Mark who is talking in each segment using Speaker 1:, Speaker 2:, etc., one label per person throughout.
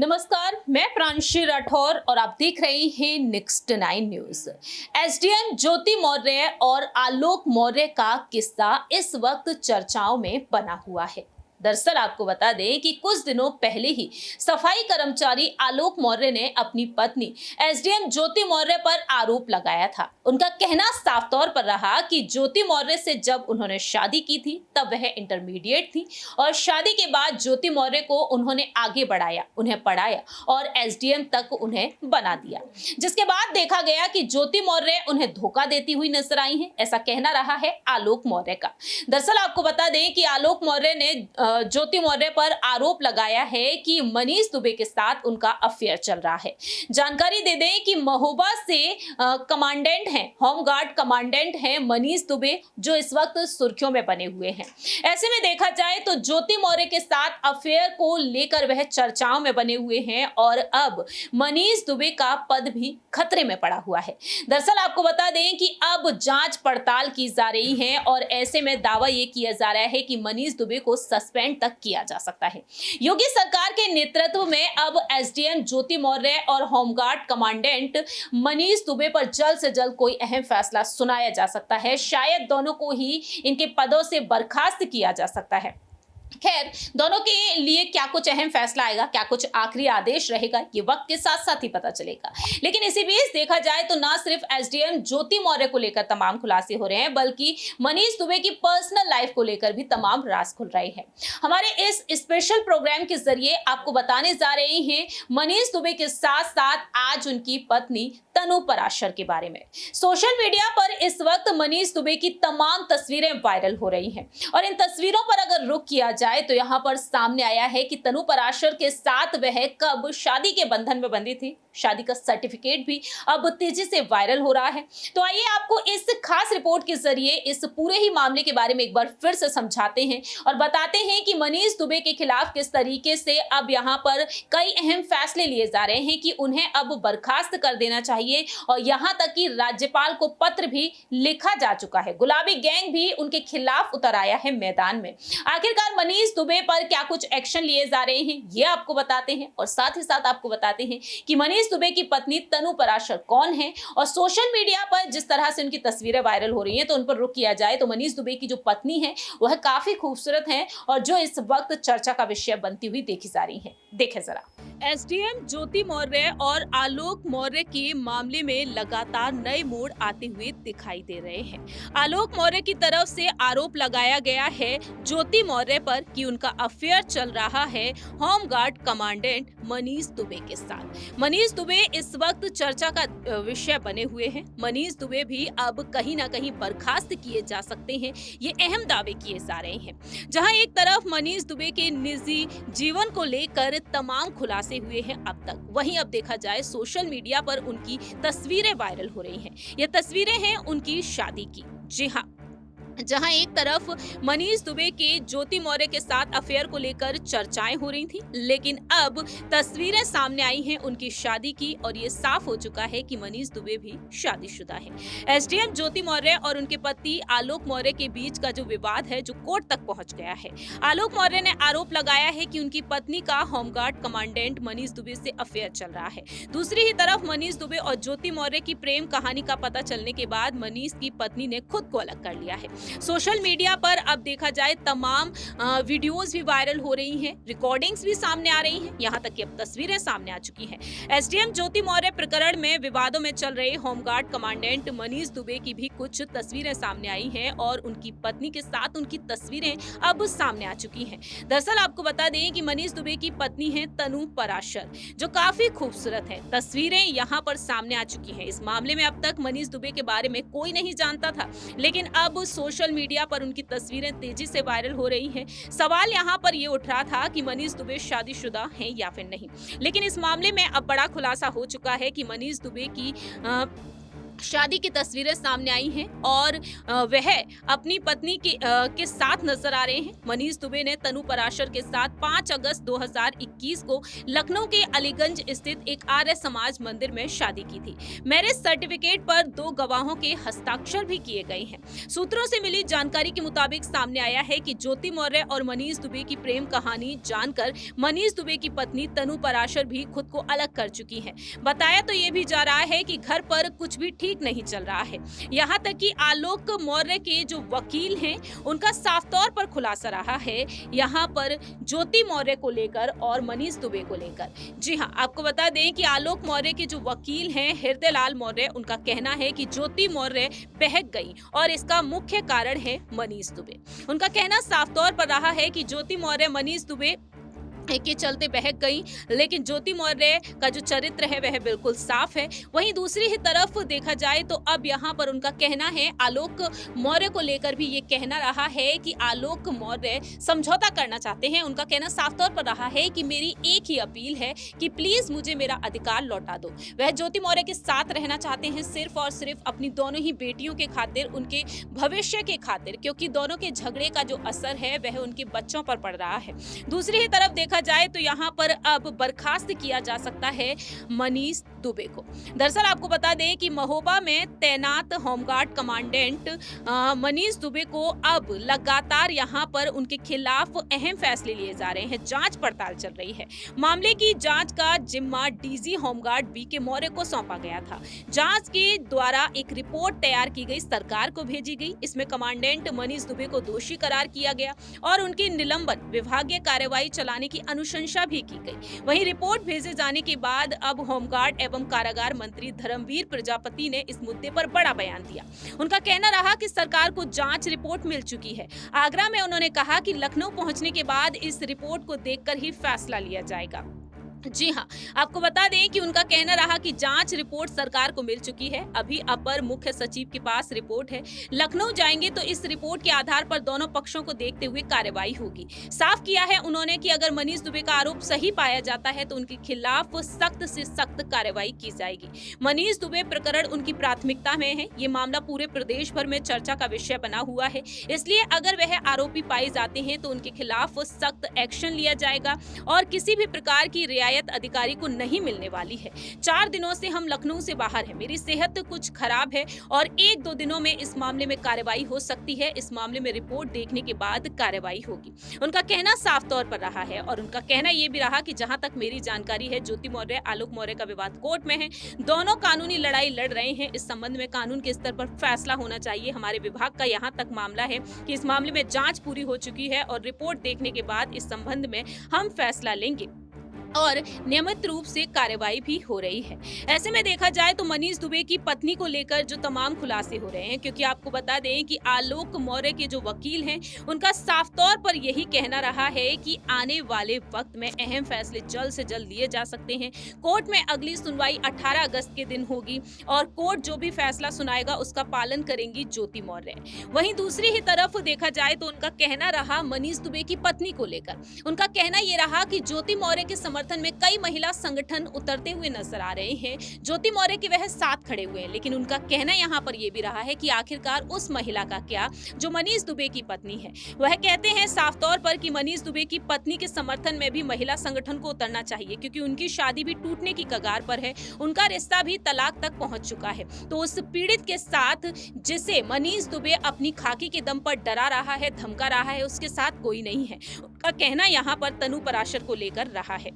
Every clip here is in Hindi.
Speaker 1: नमस्कार, मैं प्रांशी राठौर और आप देख रहे हैं नेक्स्ट 9 न्यूज। एसडीएम ज्योति मौर्य और आलोक मौर्य का किस्सा इस वक्त चर्चाओं में बना हुआ है। दरअसल आपको बता दें कि कुछ दिनों पहले ही सफाई कर्मचारी आलोक मौर्य ने अपनी पत्नी एसडीएम ज्योति मौर्य पर आरोप लगाया था। उनका कहना साफ तौर पर रहा कि ज्योति मौर्य से जब उन्होंने शादी की थी तब वह इंटरमीडिएट थी और शादी के बाद ज्योति मौर्य को उन्होंने आगे बढ़ाया, उन्हें पढ़ाया और एसडीएम तक उन्हें बना दिया, जिसके बाद देखा गया कि ज्योति मौर्य उन्हें धोखा देती हुई नजर आई है। ऐसा कहना रहा है आलोक मौर्य का। दरअसल आपको बता दें कि आलोक मौर्य ने ज्योति मौर्य पर आरोप लगाया है कि मनीष दुबे के साथ उनका अफेयर चल रहा है। जानकारी दे दें कि महोबा से कमांडेंट हैं, होमगार्ड कमांडेंट हैं मनीष दुबे, जो इस वक्त सुर्खियों में बने हुए हैं। ऐसे में देखा जाए तो ज्योति मौर्य के साथ अफेयर को लेकर वह चर्चाओं में बने हुए हैं और अब मनीष दुबे का पद भी खतरे में पड़ा हुआ है। दरअसल आपको बता दें कि अब जांच पड़ताल की जा रही है और ऐसे में दावा यह किया जा रहा है कि मनीष दुबे को सस्पेंड तक किया जा सकता है। योगी सरकार के नेतृत्व में अब एसडीएम ज्योति मौर्य और होमगार्ड कमांडेंट मनीष दुबे पर जल्द से जल्द कोई अहम फैसला सुनाया जा सकता है। शायद दोनों को ही इनके पदों से बर्खास्त किया जा सकता है। खैर, दोनों के लिए क्या कुछ अहम फैसला आएगा, क्या कुछ आखिरी आदेश रहेगा, ये वक्त के साथ साथ ही पता चलेगा। लेकिन इसी बीच देखा जाए तो ना सिर्फ एसडीएम ज्योति मौर्य को लेकर तमाम खुलासे हो रहे हैं, बल्कि मनीष दुबे की पर्सनल लाइफ को लेकर भी तमाम राज खुल रहे हैं। हमारे इस स्पेशल प्रोग्राम के जरिए आपको बताने जा रहे हैं मनीष दुबे के साथ साथ आज उनकी पत्नी तनु पराशर के बारे में। सोशल मीडिया पर इस वक्त मनीष दुबे की तमाम तस्वीरें वायरल हो रही हैं और इन तस्वीरों पर अगर रुख किया जाए तो यहाँ पर सामने आया है कि तनु पराशर के साथ वह कब शादी के बंधन में बंधी थी। शादी का सर्टिफिकेट भी अब तेजी से वायरल हो रहा है। तो आइए आपको इस खास रिपोर्ट के जरिए इस पूरे ही मामले के बारे में एक बार फिर से समझाते हैं और बताते हैं कि मनीष दुबे के खिलाफ किस तरीके से अब यहाँ पर कई अहम फैसले लिए जा रहे हैं कि उन्हें अब बर्खास्त कर देना चाहिए और यहाँ तक कि राज्यपाल को पत्र भी लिखा जा चुका है। गुलाबी गैंग भी उनके खिलाफ उतर आया है मैदान में। आखिरकार मनीष दुबे पर क्या कुछ एक्शन लिए जा रहे हैं ये आपको बताते हैं और साथ ही साथ आपको बताते हैं कि मनीष दुबे की पत्नी तनु पराशर कौन है और सोशल मीडिया पर जिस तरह से उनकी तस्वीरें वायरल हो रही हैं तो उन पर रुख किया जाए तो मनीष दुबे की जो पत्नी है वह काफी खूबसूरत है और जो इस वक्त चर्चा का विषय बनती हुई देखी जा रही है। देखें जरा। एसडीएम ज्योति मौर्य और आलोक मौर्य के मामले में लगातार नए मोड़ आते हुए दिखाई दे रहे हैं। आलोक मौर्य की तरफ से आरोप लगाया गया है ज्योति मौर्य पर कि उनका अफेयर चल रहा है होमगार्ड कमांडेंट मनीष दुबे के साथ। मनीष दुबे इस वक्त चर्चा का विषय बने हुए हैं। मनीष दुबे भी अब कहीं ना कहीं बर्खास्त किए जा सकते हैं, ये अहम दावे किए जा रहे हैं। जहां एक तरफ मनीष दुबे के निजी जीवन को लेकर तमाम खुलासे हुए हैं अब तक, वहीं अब देखा जाए सोशल मीडिया पर उनकी तस्वीरें वायरल हो रही हैं। ये तस्वीरें हैं उनकी शादी की। जी हाँ, जहां एक तरफ मनीष दुबे के ज्योति मौर्य के साथ अफेयर को लेकर चर्चाएं हो रही थी, लेकिन अब तस्वीरें सामने आई हैं उनकी शादी की और ये साफ हो चुका है कि मनीष दुबे भी शादीशुदा है। एसडीएम ज्योति मौर्य और उनके पति आलोक मौर्य के बीच का जो विवाद है जो कोर्ट तक पहुंच गया है। आलोक मौर्य ने आरोप लगाया है कि उनकी पत्नी का होमगार्ड कमांडेंट मनीष दुबे से अफेयर चल रहा है। दूसरी ही तरफ मनीष दुबे और ज्योति मौर्य की प्रेम कहानी का पता चलने के बाद मनीष की पत्नी ने खुद को अलग कर लिया है। सोशल मीडिया पर अब देखा जाए तमाम वीडियोस भी वायरल हो रही हैं, रिकॉर्डिंग्स भी सामने आ रही हैं, यहाँ तक कि अब तस्वीरें सामने आ चुकी हैं। एसडीएम ज्योति मौर्य प्रकरण में विवादों में चल रहे होमगार्ड कमांडेंट मनीष दुबे की भी कुछ तस्वीरें सामने आई हैं और उनकी पत्नी के साथ उनकी तस्वीरें अब सामने आ चुकी हैं। दरअसल आपको बता दें कि मनीष दुबे की पत्नी है तनु पराशर, जो काफी खूबसूरत है। तस्वीरें यहाँ पर सामने आ चुकी हैं। इस मामले में अब तक मनीष दुबे के बारे में कोई नहीं जानता था, लेकिन अब सोशल मीडिया पर उनकी तस्वीरें तेजी से वायरल हो रही हैं। सवाल यहाँ पर ये उठ रहा था कि मनीष दुबे शादीशुदा हैं या फिर नहीं, लेकिन इस मामले में अब बड़ा खुलासा हो चुका है कि मनीष दुबे की शादी की तस्वीरें सामने आई हैं और वह अपनी पत्नी के साथ नजर आ रहे हैं। मनीष दुबे ने तनु पराशर के साथ 5 अगस्त 2021 को लखनऊ के अलीगंज स्थित एक आर्य समाज मंदिर में शादी की थी। मैरिज सर्टिफिकेट पर 2 गवाहों के हस्ताक्षर भी किए गए हैं। सूत्रों से मिली जानकारी के मुताबिक सामने आया है कि ज्योति मौर्य और मनीष दुबे की प्रेम कहानी जानकर मनीष दुबे की पत्नी तनु पराशर भी खुद को अलग कर चुकी है। बताया तो ये भी जा रहा है कि घर पर कुछ भी ठीक नहीं चल रहा है। यहाँ तक कि आलोक मौर्य के जो वकील हैं उनका साफ तौर पर खुलासा रहा है यहाँ पर ज्योति मौर्य को लेकर और मनीष दुबे को लेकर। जी हाँ, आपको बता दें कि आलोक मौर्य के जो वकील हैं हृदय लाल मौर्य, उनका कहना है कि ज्योति मौर्य बहक गई और इसका मुख्य कारण है मनीष दुबे। उनका कहना साफ तौर पर रहा है कि ज्योति मौर्य मनीष दुबे के चलते बहक गई, लेकिन ज्योति मौर्य का जो चरित्र है वह बिल्कुल साफ है। वहीं दूसरी ही तरफ देखा जाए तो अब यहाँ पर उनका कहना है, आलोक मौर्य को लेकर भी ये कहना रहा है कि आलोक मौर्य समझौता करना चाहते हैं। उनका कहना साफ तौर पर रहा है कि मेरी एक ही अपील है कि प्लीज मुझे मेरा अधिकार लौटा दो। वह ज्योति मौर्य के साथ रहना चाहते हैं सिर्फ और सिर्फ अपनी दोनों ही बेटियों के खातिर, उनके भविष्य के खातिर, क्योंकि दोनों के झगड़े का जो असर है वह उनके बच्चों पर पड़ रहा है। दूसरी ही तरफ देखा जाए तो यहाँ पर अब बर्खास्त किया जा सकता है मनीष दुबे को। दरअसल आपको बता दें कि महोबा में तैनात होमगार्ड कमांडेंट मनीष दुबे को अब लगातार यहाँ पर उनके खिलाफ अहम फैसले लिए जा रहे हैं। जांच पड़ताल चल रही है। मामले की जांच का जिम्मा डीजी होमगार्ड बीके मौर्य को सौंपा गया था। जांच के द्वारा एक रिपोर्ट तैयार की गई, सरकार को भेजी गई। इसमें कमांडेंट मनीष दुबे को दोषी करार किया गया और उनकी निलंबन, विभागीय कार्रवाई चलाने की अनुशंसा भी की गई। वहीं रिपोर्ट भेजे जाने के बाद अब होमगार्ड एवं कारागार मंत्री धर्मवीर प्रजापति ने इस मुद्दे पर बड़ा बयान दिया। उनका कहना रहा कि सरकार को जांच रिपोर्ट मिल चुकी है। आगरा में उन्होंने कहा कि लखनऊ पहुंचने के बाद इस रिपोर्ट को देखकर ही फैसला लिया जाएगा। जी हाँ, आपको बता दें कि उनका कहना रहा कि जांच रिपोर्ट सरकार को मिल चुकी है। अभी अपर मुख्य सचिव के पास रिपोर्ट है। लखनऊ जाएंगे तो इस रिपोर्ट के आधार पर दोनों पक्षों को देखते हुए कार्रवाई होगी। साफ किया है उन्होंने कि अगर मनीष दुबे का आरोप सही पाया जाता है तो उनके खिलाफ सख्त से सख्त कार्रवाई की जाएगी। मनीष दुबे प्रकरण उनकी प्राथमिकता में है। ये मामला पूरे प्रदेश भर में चर्चा का विषय बना हुआ है। इसलिए अगर वह आरोपी पाए जाते हैं तो उनके खिलाफ सख्त एक्शन लिया जाएगा और किसी भी प्रकार की रियायत अधिकारी को नहीं मिलने वाली है। 4 दिनों से हम लखनऊ से बाहर हैं। मेरी सेहत कुछ खराब है और 1-2 दिनों में इस मामले में कार्रवाई हो सकती है। इस मामले में रिपोर्ट देखने के बाद कार्रवाई होगी। उनका कहना साफ तौर पर रहा है और उनका कहना यह भी रहा कि जहां तक मेरी जानकारी है, ज्योति मौर्य, आलोक मौर्य का विवाद कोर्ट में है। दोनों कानूनी लड़ाई लड़ रहे हैं। इस संबंध में कानून के स्तर पर फैसला होना चाहिए। हमारे विभाग का यहाँ तक मामला है कि इस मामले में जांच पूरी हो चुकी है और रिपोर्ट देखने के बाद इस संबंध में हम फैसला लेंगे और नियमित रूप से कार्रवाई भी हो रही है। ऐसे में देखा जाए तो मनीष दुबे की पत्नी को लेकर जो तमाम खुलासे हो रहे हैं, क्योंकि आपको बता दें कि आलोक मौर्य के जो वकील हैं उनका साफ तौर पर यही कहना रहा है कि आने वाले वक्त में अहम फैसले जल्द से जल्द लिए जा सकते हैं। कोर्ट में अगली सुनवाई 18 अगस्त के दिन होगी और कोर्ट जो भी फैसला सुनाएगा उसका पालन करेंगी ज्योति मौर्य। वहीं दूसरी ही तरफ देखा जाए तो उनका कहना रहा मनीष दुबे की पत्नी को लेकर। उनका कहना यह रहा कि ज्योति मौर्य के समर्थन में कई महिला संगठन उतरते हुए नजर आ रहे हैं। ज्योति मौर्य के वह साथ खड़े हुए हैं, लेकिन उनका कहना यहाँ पर यह भी रहा है कि आखिरकार उस महिला का क्या जो मनीष दुबे की पत्नी है। वह कहते हैं साफ तौर पर कि मनीष दुबे की पत्नी के समर्थन में भी महिला संगठन को उतरना चाहिए, क्योंकि उनकी शादी भी टूटने की कगार पर है। उनका रिश्ता भी तलाक तक पहुंच चुका है। तो उस पीड़ित के साथ जिसे मनीष दुबे अपनी खाकी के दम पर डरा रहा है, धमका रहा है, उसके साथ कोई नहीं है। उनका कहना यहाँ पर तनु पराशर को लेकर रहा है।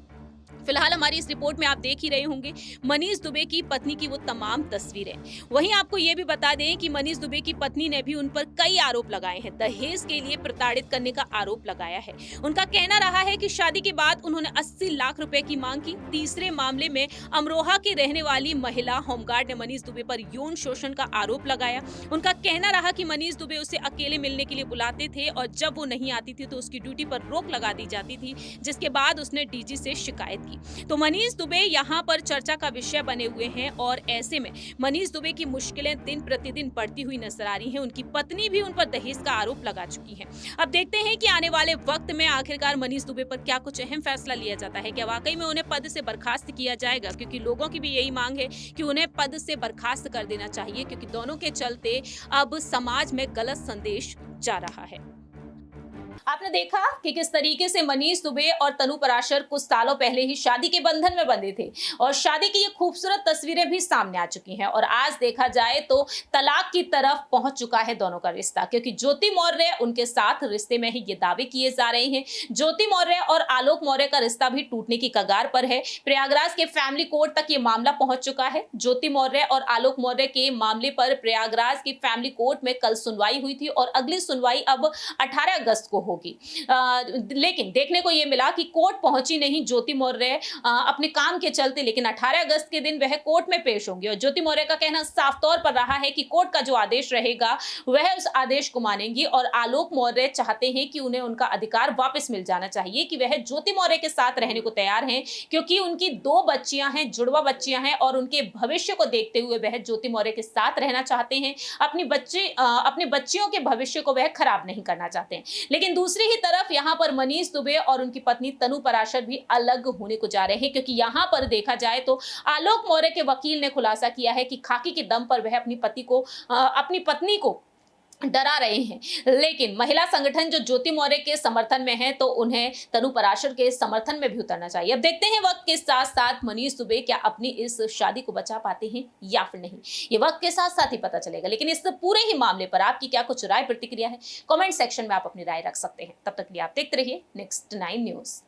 Speaker 1: फिलहाल हमारी इस रिपोर्ट में आप देख ही रहे होंगे मनीष दुबे की पत्नी की वो तमाम तस्वीरें। वहीं आपको ये भी बता दें कि मनीष दुबे की पत्नी ने भी उन पर कई आरोप लगाए हैं। दहेज के लिए प्रताड़ित करने का आरोप लगाया है। उनका कहना रहा है कि शादी के बाद उन्होंने 80 लाख रुपए की मांग की। तीसरे मामले में अमरोहा की रहने वाली महिला होमगार्ड ने मनीष दुबे पर यौन शोषण का आरोप लगाया। उनका कहना रहा कि मनीष दुबे उसे अकेले मिलने के लिए बुलाते थे और जब वो नहीं आती थी तो उसकी ड्यूटी पर रोक लगा दी जाती थी, जिसके बाद उसने डीजी से शिकायत की। जाएगी। तो मनीष दुबे यहाँ पर चर्चा का विषय बने हुए हैं और ऐसे में मनीष दुबे की मुश्किलें दिन प्रतिदिन बढ़ती हुई नजर आ रही हैं। उनकी पत्नी भी उन पर दहेज का आरोप लगा चुकी है। अब देखते हैं कि आने वाले वक्त में आखिरकार मनीष दुबे पर क्या कुछ अहम फैसला लिया जाता है। क्या वाकई में उन्हें पद से बर्खास्त किया जाएगा, क्योंकि लोगों की भी यही मांग है कि उन्हें पद से बर्खास्त कर देना चाहिए, क्योंकि दोनों के चलते अब समाज में गलत संदेश जा रहा है। आपने देखा कि किस तरीके से मनीष दुबे और तनु पराशर कुछ सालों पहले ही शादी के बंधन में बंधे थे और शादी की ये खूबसूरत तस्वीरें भी सामने आ चुकी हैं और आज देखा जाए तो तलाक की तरफ पहुंच चुका है दोनों का रिश्ता, क्योंकि ज्योति मौर्य उनके साथ रिश्ते में ही ये दावे किए जा रहे हैं। ज्योति मौर्य और आलोक मौर्य का रिश्ता भी टूटने की कगार पर है। प्रयागराज के फैमिली कोर्ट तक ये मामला पहुंच चुका है। ज्योति मौर्य और आलोक मौर्य के मामले पर प्रयागराज की फैमिली कोर्ट में कल सुनवाई हुई थी और अगली सुनवाई अब 18 अगस्त को होगी। लेकिन देखने को यह मिला कि कोर्ट पहुंची नहीं ज्योति मौर्य अपने काम के चलते, लेकिन 18 अगस्त के दिन वह कोर्ट में पेश होंगे और ज्योति मौर्य का कहना साफ तौर पर रहा है कि कोर्ट का जो आदेश रहेगा वह उस आदेश को मानेंगी और आलोक मौर्य चाहते हैं कि उन्हें उनका अधिकार वापस मिल जाना चाहिए, कि वह ज्योति मौर्य के साथ रहने को तैयार हैं, क्योंकि उनकी 2 बच्चियां हैं, जुड़वा बच्चियां हैं और उनके भविष्य को देखते हुए वह ज्योति मौर्य के साथ रहना चाहते हैं। अपनी बच्चियों के भविष्य को वह खराब नहीं करना चाहते हैं। लेकिन दूसरी ही तरफ यहाँ पर मनीष दुबे और उनकी पत्नी तनु पराशर भी अलग होने को जा रहे हैं, क्योंकि यहाँ पर देखा जाए तो आलोक मौर्य के वकील ने खुलासा किया है कि खाकी के दम पर वह अपनी पत्नी को डरा रहे हैं, लेकिन महिला संगठन जो ज्योति मौर्य के समर्थन में है तो उन्हें तनु पराशर के समर्थन में भी उतरना चाहिए। अब देखते हैं वक्त के साथ साथ मनीष दुबे क्या अपनी इस शादी को बचा पाते हैं या फिर नहीं, ये वक्त के साथ साथ ही पता चलेगा। लेकिन इस पूरे ही मामले पर आपकी क्या कुछ राय प्रतिक्रिया है, कमेंट सेक्शन में आप अपनी राय रख सकते हैं। तब तक के लिए आप देखते रहिए नेक्स्ट 9 न्यूज।